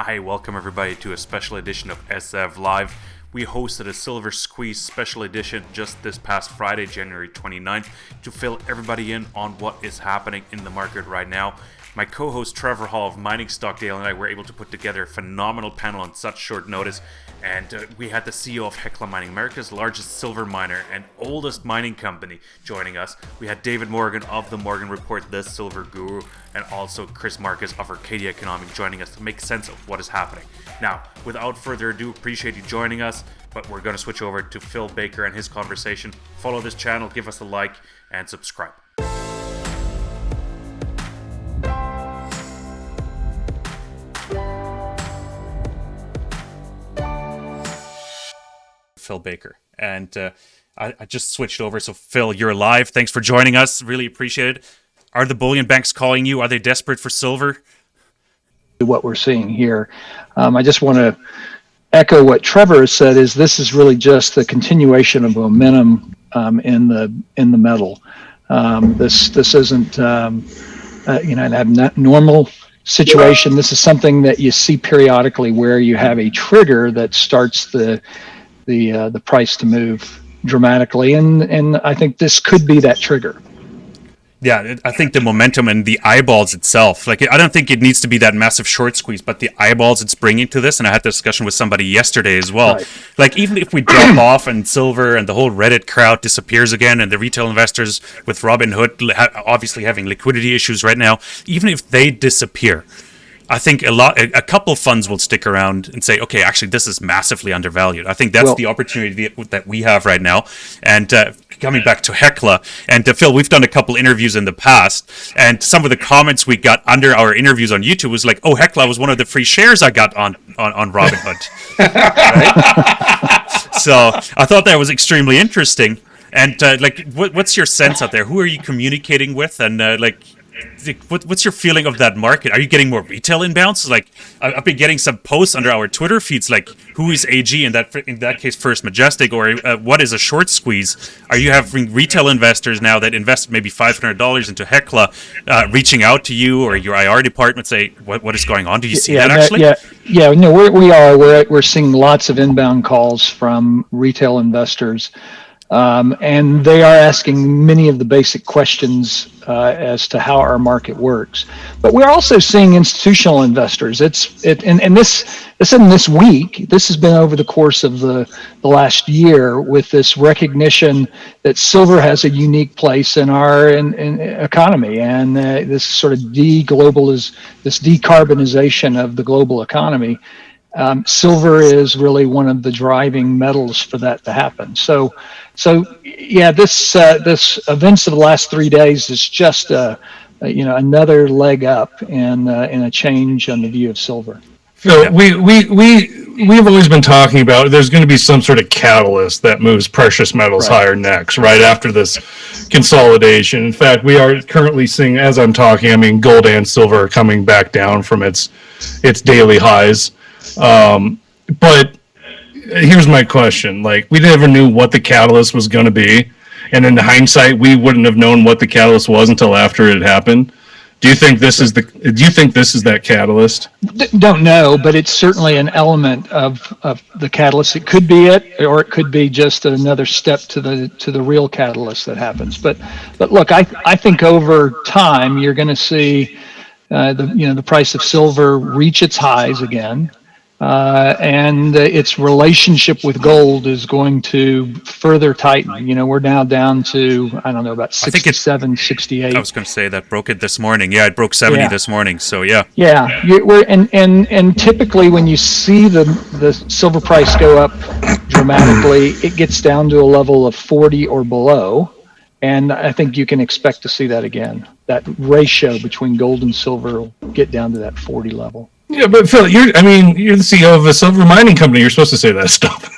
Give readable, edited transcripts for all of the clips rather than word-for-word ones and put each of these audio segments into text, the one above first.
Hi, welcome everybody to a special edition of SF Live. We hosted a Silver Squeeze special edition just this past Friday, January 29th, to fill everybody in on what is happening in the market right now. My co-host Trevor Hall of Mining Stock Dale and I were able to put together a phenomenal panel on such short notice, and we had the CEO of Hecla Mining, America's largest silver miner and oldest mining company, joining us. We had David Morgan of the Morgan Report, the silver guru, and also Chris Marcus of Arcadia Economic joining us to make sense of what is happening. Now, without further ado, appreciate you joining us, but we're going to switch over to Phil Baker and his conversation. Follow this channel, give us a like, and subscribe. Phil Baker, and I just switched over. So Phil, you're live. Thanks for joining us. Really appreciate it. Are the bullion banks calling you? Are they desperate for silver? What we're seeing here, I just want to echo what Trevor has said. Is this is really just the continuation of momentum in the metal. This isn't an abnormal situation. This is something that you see periodically where you have a trigger that starts the price to move dramatically, and I think this could be that trigger. Yeah, I think the momentum and the eyeballs itself, like I don't think it needs to be that massive short squeeze, but the eyeballs it's bringing to this, and I had this discussion with somebody yesterday as well. Right. Like even if we drop off and silver and the whole Reddit crowd disappears again, and the retail investors with Robinhood obviously having liquidity issues right now, even if they disappear, I think a couple funds will stick around and say, okay, actually, this is massively undervalued. I think that's the opportunity that we have right now. And coming back to Hecla, and Phil, we've done a couple interviews in the past, and some of the comments we got under our interviews on YouTube was like, oh, Hecla was one of the free shares I got on Robinhood. So I thought that was extremely interesting. And what's your sense out there? Who are you communicating with? And what's your feeling of that market? Are you getting more retail inbounds? Like I've been getting some posts under our Twitter feeds, like who is AG in that case, First Majestic, or what is a short squeeze? Are you having retail investors now that invest maybe $500 into Hecla, reaching out to you or your IR department, say what is going on? Do you see that actually? No, we're seeing lots of inbound calls from retail investors. And they are asking many of the basic questions as to how our market works. But we're also seeing institutional investors. This isn't this week. This has been over the course of the last year, with this recognition that silver has a unique place in our economy, and this sort of decarbonization of the global economy. Silver is really one of the driving metals for that to happen. So yeah, this events of the last 3 days is just another leg up in a change on the view of silver. So we've always been talking about there's going to be some sort of catalyst that moves precious metals higher next, right after this consolidation. In fact, we are currently seeing, as I'm talking, gold and silver are coming back down from its daily highs. But here's my question. We never knew what the catalyst was going to be. And in hindsight, we wouldn't have known what the catalyst was until after it happened. Do you think this is that catalyst? Don't know, but it's certainly an element of the catalyst. It could be it, or it could be just another step to the real catalyst that happens. But look, I think over time you're going to see the price of silver reach its highs again. And its relationship with gold is going to further tighten. We're now down to, I don't know, about 67, 68. I was going to say that broke it this morning. Yeah, it broke 70 this morning. So yeah. Yeah, and typically when you see the silver price go up dramatically, it gets down to a level of 40 or below. And I think you can expect to see that again. That ratio between gold and silver will get down to that 40 level. Yeah, but Phil, you're the CEO of a silver mining company. You're supposed to say that stuff.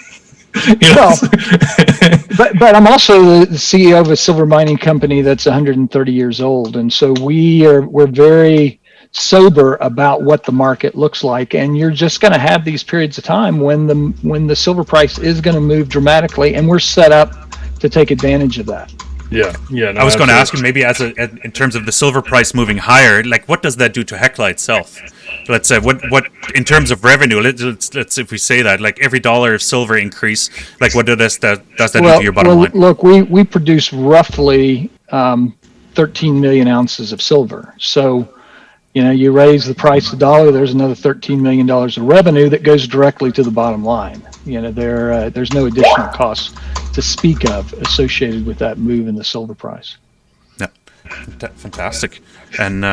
But I'm also the CEO of a silver mining company that's 130 years old, and so we're very sober about what the market looks like. And you're just going to have these periods of time when the silver price is going to move dramatically, and we're set up to take advantage of that. Yeah. No, I was going to ask you, absolutely. maybe in terms of the silver price moving higher, like what does that do to Hecla itself? Let's say what in terms of revenue, let's if we say that, like every dollar of silver increase, like what does that do to your bottom line? Look, we produce roughly 13 million ounces of silver. So, you raise the price a dollar, there's another $13 million of revenue that goes directly to the bottom line. There's no additional costs to speak of associated with that move in the silver price. Yeah, fantastic. And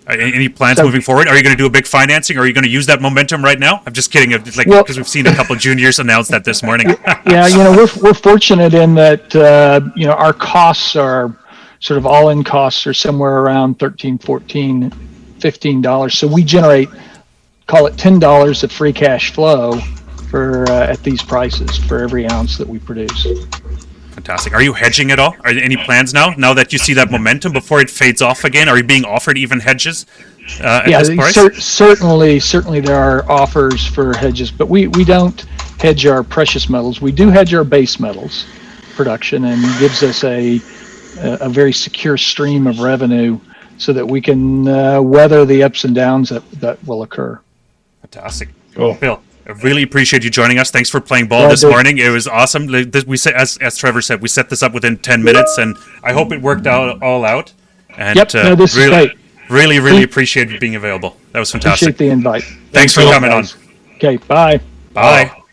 any plans So- moving forward? Are you going to do a big financing? Or are you going to use that momentum right now? I'm just kidding. It's like Well- because we've seen a couple of juniors announce that this morning. Yeah, we're fortunate in that our costs are sort of all-in costs are somewhere around $13, $14, $15. So we generate, call it $10 of free cash flow for at these prices for every ounce that we produce. Fantastic. Are you hedging at all? Are there any plans now that you see that momentum before it fades off again? Are you being offered even hedges at Yeah, this price? certainly there are offers for hedges, but we don't hedge our precious metals. We do hedge our base metals production, and gives us a very secure stream of revenue so that we can weather the ups and downs that will occur. Fantastic. Cool. Phil, I really appreciate you joining us. Thanks for playing ball Glad this to. morning. It was awesome. We said, as Trevor said, we set this up within 10 minutes, and I hope it worked all out. And Yep, no, this is great. Really appreciate you being available. That was fantastic. Appreciate the invite. Thanks for Phil. coming on. Okay, bye. Bye.